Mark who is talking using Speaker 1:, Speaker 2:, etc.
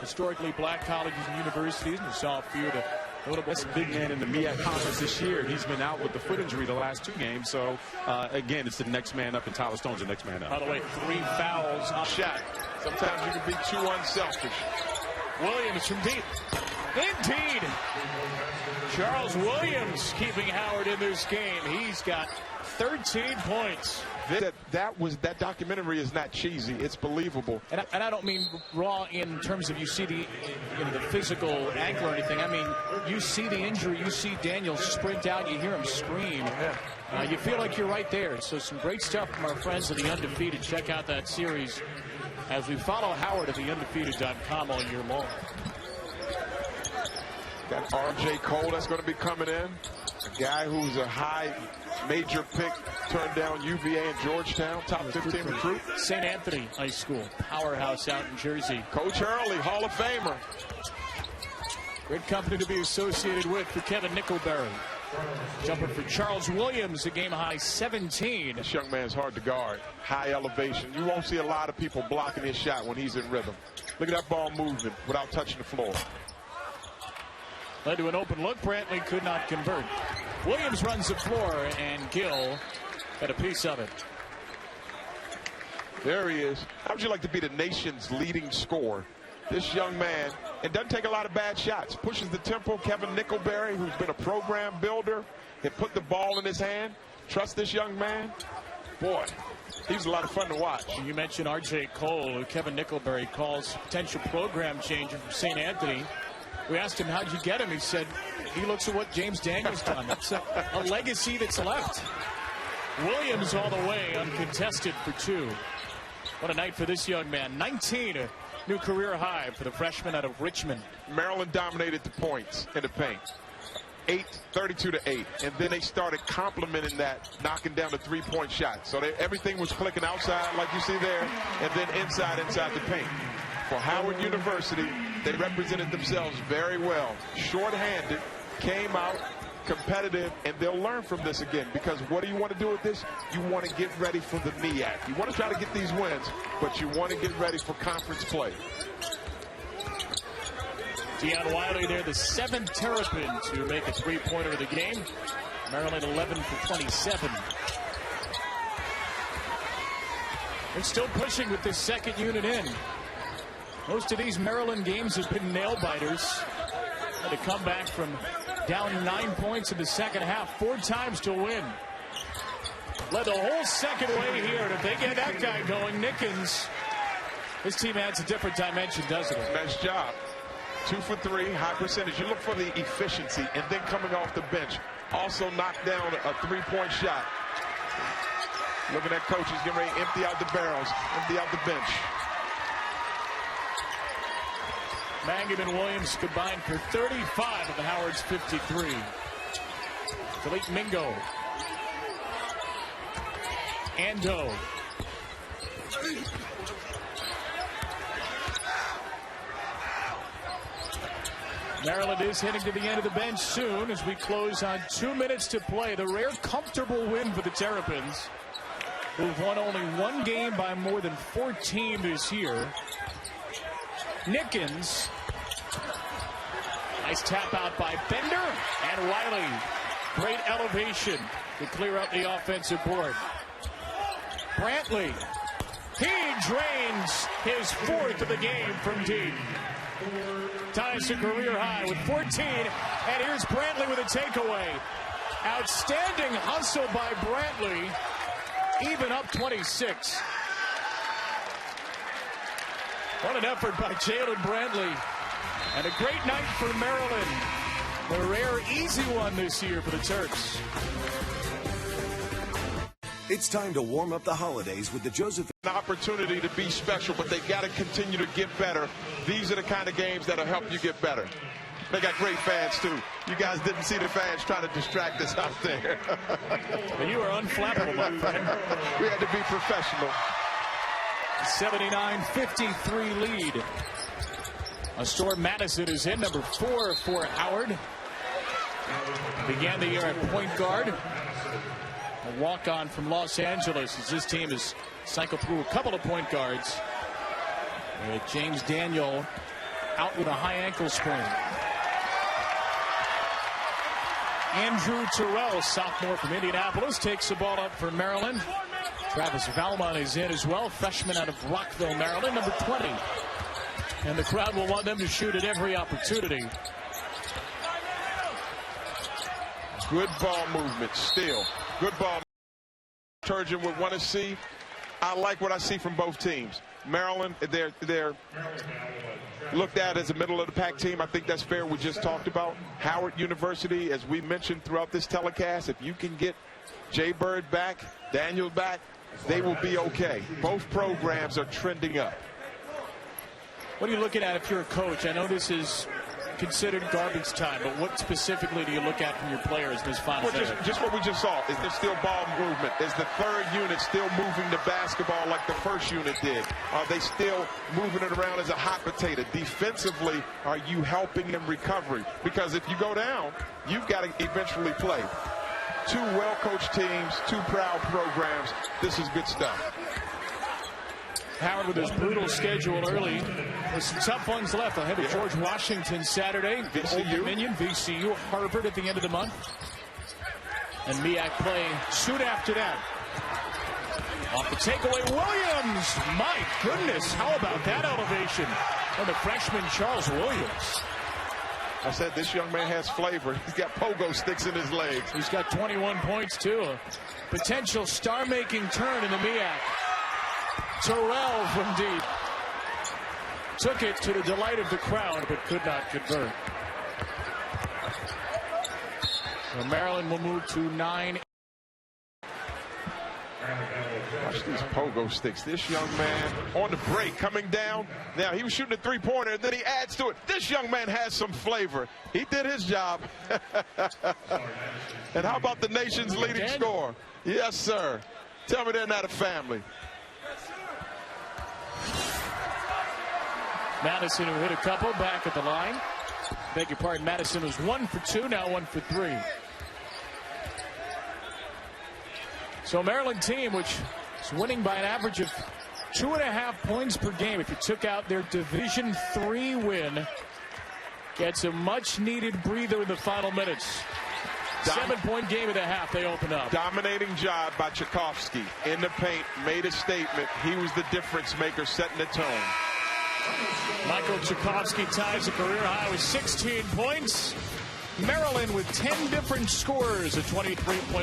Speaker 1: historically black colleges and universities, and we saw a few of the
Speaker 2: That's a big man in the MEAC conference this year. He's been out with the foot injury the last 2 games. So, again, it's the next man up, and Tyler Stone's the next man up.
Speaker 1: By the way, 3 fouls on
Speaker 3: shot. Sometimes you can be too unselfish.
Speaker 1: Williams from deep. Indeed. Charles Williams keeping Howard in this game. He's got 13 points.
Speaker 3: That documentary is not cheesy. It's believable.
Speaker 1: And I don't mean raw in terms of you see the physical ankle or anything. I mean, you see the injury. You see Daniel sprint out. You hear him scream. You feel like you're right there. So some great stuff from our friends at The Undefeated. Check out that series as we follow Howard at theundefeated.com all year long.
Speaker 3: Got R.J. Cole that's going to be coming in. A guy who's a high major pick, turned down UVA and Georgetown, top 15 recruit.
Speaker 1: St. Anthony High School, powerhouse out in Jersey.
Speaker 3: Coach Hurley, Hall of Famer.
Speaker 1: Great company to be associated with for Kevin Nickelberry. Jumper for Charles Williams, a game-high 17.
Speaker 3: This young man's hard to guard. High elevation. You won't see a lot of people blocking his shot when he's in rhythm. Look at that ball movement without touching the floor.
Speaker 1: Led to an open look. Brantley could not convert. Williams runs the floor, and Gill got a piece of it.
Speaker 3: There he is. How would you like to be the nation's leading scorer? This young man, it doesn't take a lot of bad shots. Pushes the tempo. Kevin Nickelberry, who's been a program builder, had put the ball in his hand. Trust this young man. Boy, he's a lot of fun to watch.
Speaker 1: You mentioned R.J. Cole, who Kevin Nickelberry calls potential program changer from St. Anthony. We asked him, how'd you get him? He said, he looks at what James Daniels done. It's a legacy that's left. Williams all the way, uncontested for 2. What a night for this young man. 19, a new career high for the freshman out of Richmond.
Speaker 3: Maryland dominated the points in the paint. 32-8. And then they started complementing that, knocking down the 3-point shot. So everything was clicking outside, like you see there, and then inside the paint. For Howard University, they represented themselves very well. Short-handed, came out competitive, and they'll learn from this again, because what do you want to do with this? You want to get ready for the MEAC. You want to try to get these wins, but you want to get ready for conference play.
Speaker 1: Deion Wiley there, the 7th Terrapin to make a 3-pointer of the game. Maryland 11 for 27. They're still pushing with this second unit in. Most of these Maryland games have been nail-biters. Had to come back from down 9 points in the second half 4 times to win. Led the whole second way here. And if they get that guy going, Nickens, this team adds a different dimension, doesn't it?
Speaker 3: Nice job. 2 for 3, high percentage. You look for the efficiency, and then coming off the bench. Also knocked down a 3-point shot. Looking at coaches getting ready to empty out the barrels, empty out the bench.
Speaker 1: Mangum and Williams combined for 35 of the Howard's 53. Philippe Mingo. Ando. Maryland is heading to the end of the bench soon as we close on 2 minutes to play. The rare comfortable win for the Terrapins, who've won only 1 game by more than 14 this year. Nickens. Nice tap out by Bender and Wiley. Great elevation to clear up the offensive board. Brantley. He drains his 4th of the game from deep. Ties to career high with 14. And here's Brantley with a takeaway. Outstanding hustle by Brantley. Even up 26. What an effort by Jalen Brantley. And a great night for Maryland. The rare easy one this year for the Terps.
Speaker 4: It's time to warm up the holidays with the Joseph.
Speaker 3: An opportunity to be special, but they got to continue to get better. These are the kind of games that'll help you get better. They got great fans, too. You guys didn't see the fans trying to distract us out there.
Speaker 1: You are unflappable, my friend.
Speaker 3: We had to be professional.
Speaker 1: 79-53 lead. Astor Madison is in, number 4 for Howard. Began the year at point guard. A walk-on from Los Angeles as this team has cycled through a couple of point guards. James Daniel out with a high ankle sprain. Andrew Terrell, sophomore from Indianapolis, takes the ball up for Maryland. Travis Valmont is in as well, freshman out of Rockville, Maryland, number 20. And the crowd will want them to shoot at every opportunity.
Speaker 3: Good ball movement still. Good ball. Turgeon would want to see. I like what I see from both teams. Maryland, they're looked at as a middle-of-the-pack team. I think that's fair. We just talked about Howard University, as we mentioned throughout this telecast. If you can get Jay Bird back, Daniel back, they will be okay. Both programs are trending up.
Speaker 1: What are you looking at if you're a coach? I know this is considered garbage time, but what specifically do you look at from your players in this final
Speaker 3: Well, just what we just saw. Is there still ball movement? Is the third unit still moving the basketball like the first unit did? Are they still moving it around as a hot potato? Defensively, are you helping in recovery? Because if you go down, you've got to eventually play. Two well-coached teams, two proud programs. This is good stuff.
Speaker 1: Howard with his brutal schedule early. There's some tough ones left. I'll head to George Washington Saturday. Old Dominion, VCU, Harvard at the end of the month. And MEAC play soon after that. Off the takeaway, Williams. My goodness, how about that elevation? And the freshman, Charles Williams.
Speaker 3: I said this young man has flavor. He's got pogo sticks in his legs.
Speaker 1: He's got 21 points, too. A potential star-making turn in the MEAC. Terrell from deep. Took it to the delight of the crowd, but could not convert. So Maryland will move to 9.
Speaker 3: Watch these pogo sticks. This young man on the break coming down. Now, he was shooting a three-pointer, and then he adds to it. This young man has some flavor. He did his job. And how about the nation's leading scorer? Yes, sir. Tell me they're not a family.
Speaker 1: Madison, who hit a couple, back at the line. Beg your pardon, Madison was 1 for 2, now 1 for 3. So Maryland team, which is winning by an average of 2.5 points per game. If you took out their Division III win, gets a much-needed breather in the final minutes. 7-point game at the half, they open up.
Speaker 3: Dominating job by Tchaikovsky in the paint, made a statement. He was the difference maker, setting the tone.
Speaker 1: Michael Tchaikovsky ties a career high with 16 points. Maryland with 10 different scorers, a 23-point